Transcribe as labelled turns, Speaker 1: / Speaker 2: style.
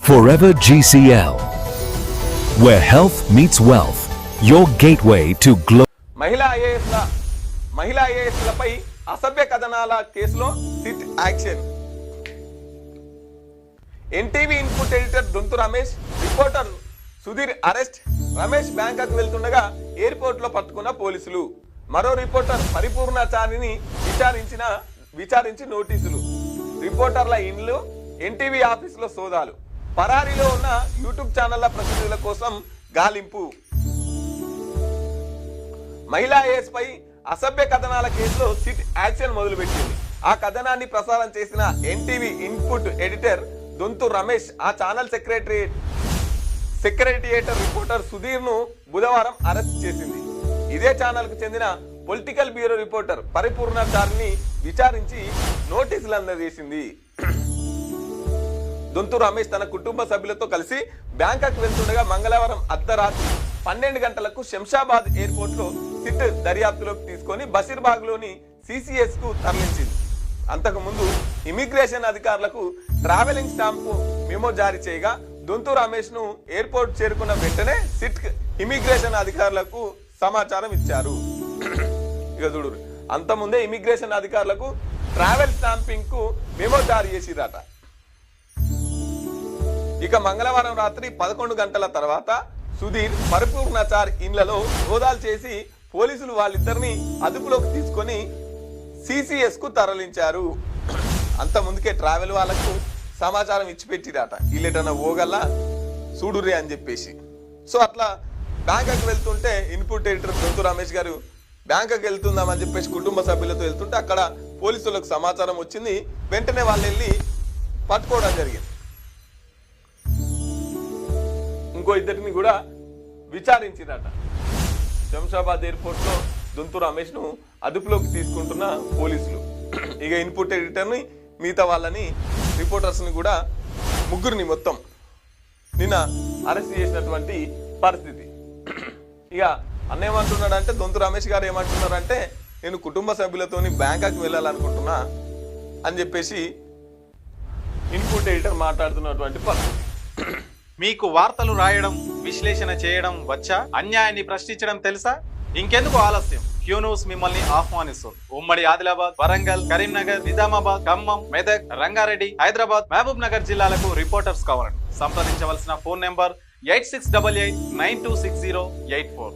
Speaker 1: Forever GCL, where health meets wealth, your gateway to
Speaker 2: మహిళా ఐఏఎస్లపై అసభ్య కథనాల కేసులో SIT action. NTV input editor Donthu Ramesh, reporter Sudheer arrest. Ramesh Bangkok వెళ్తుండగా airport లో పట్టుకున్న పోలీసులు. మరో రిపోర్టర్ పరిపూర్ణాచారిని విచారించి నోటీసులు. రిపోర్టర్ల ఇండ్లు, ఎన్టీవీ ఆఫీసులో సోదాలు. పరారీలో ఉన్న యూట్యూబ్ ఛానళ్ల ప్రతినిధుల కోసం గాలింపు. మహిళా ఐఏఎస్ పై అసభ్య కథనాల కేసులో సిట్ యాక్షన్ మొదలుపెట్టింది. ఆ కథనాన్ని ప్రసారం చేసిన NTV input editor Donthu Ramesh, ఆ ఛానల్ సెక్రటేరియట్ రిపోర్టర్ సుధీర్ ను బుధవారం అరెస్ట్ చేసింది. ఇదే ఛానల్ కు చెందిన పొలిటికల్ బ్యూరో రిపోర్టర్ పరిపూర్ణాచారిని విచారించి నోటీసులు అందజేసింది. దొంతు రమేష్ తన కుటుంబ సభ్యులతో కలిసి బ్యాంకాక్ వెళ్తుండగా మంగళవారం అర్ధరాత్రి 12 గంటలకు శంషాబాద్ ఎయిర్పోర్ట్ లో సిట్ దర్యాప్తులోకి తీసుకొని బషీర్బాగ్ లోని సిసిఎస్ కు తరలించింది. అంతకుముందు ఇమిగ్రేషన్ అధికారులకు ట్రావెలింగ్ స్టాంపు మెమో జారీ చేయగా దొంతు రమేష్ ను ఎయిర్పోర్ట్ చేరుకున్న వెంటనే సిట్ ఇమిగ్రేషన్ అధికారులకు సమాచారం ఇచ్చారు. ఇక చూడు, అంతకుముందే ఇమిగ్రేషన్ అధికారులకు ట్రావెల్ స్టాంపింగ్ కు మెమో జారీ చేసిరట. ఇక మంగళవారం రాత్రి 11 గంటల తర్వాత సుధీర్, పరిపూర్ణాచార్ ఇండ్లలో సోదాలు చేసి పోలీసులు వాళ్ళిద్దరిని అదుపులోకి తీసుకొని సిసిఎస్ కు తరలించారు. అంత ముందుకే ట్రావెల్ వాళ్ళకు సమాచారం ఇచ్చిపెట్టిరట, వీళ్ళెటన్నా ఓగల్లా చూడురే అని చెప్పేసి. సో అట్లా బ్యాంకాక్ వెళ్తుంటే ఇన్పుట్ ఎడిటర్ దొంతు రమేష్ గారు బ్యాంకాక్ వెళ్తుందామని చెప్పేసి కుటుంబ సభ్యులతో వెళ్తుంటే అక్కడ పోలీసులకు సమాచారం వచ్చింది. వెంటనే వాళ్ళు వెళ్ళి పట్టుకోవడం జరిగింది. ఇంకో ఇద్దరిని కూడా విచారించిరట. శంషాబాద్ ఎయిర్పోర్ట్ లో దొంతు రమేష్ ను అదుపులోకి తీసుకుంటున్న పోలీసులు. ఇక ఇన్పుట్ ఎడిటర్ ని, మిగతా వాళ్ళని, రిపోర్టర్స్ ని కూడా ముగ్గురిని మొత్తం నిన్న అరెస్ట్ చేసినటువంటి పరిస్థితి. ఇక అన్న ఏమంటున్నాడంటే, దొంతు రమేష్ గారు ఏమంటున్నారంటే, నేను కుటుంబ సభ్యులతోని బ్యాంకాక్ వెళ్ళాలనుకుంటున్నా అని చెప్పేసి ఇన్పుట్ ఎడిటర్ మాట్లాడుతున్నటువంటి పరిస్థితి.
Speaker 3: మీకు వార్తలు రాయడం, విశ్లేషణ చేయడం వచ్చా? అన్యాయాన్ని ప్రశ్నించడం తెలుసా? ఇంకెందుకు ఆలస్యం? క్యూ న్యూస్ మిమ్మల్ని ఆహ్వానిస్తుంది. ఉమ్మడి ఆదిలాబాద్, వరంగల్, కరీంనగర్, నిజామాబాద్, ఖమ్మం, మెదక్, రంగారెడ్డి, హైదరాబాద్, మహబూబ్ నగర్ జిల్లాలకు రిపోర్టర్స్ కావాలని సంప్రదించవలసిన ఫోన్ నెంబర్ 8688926084.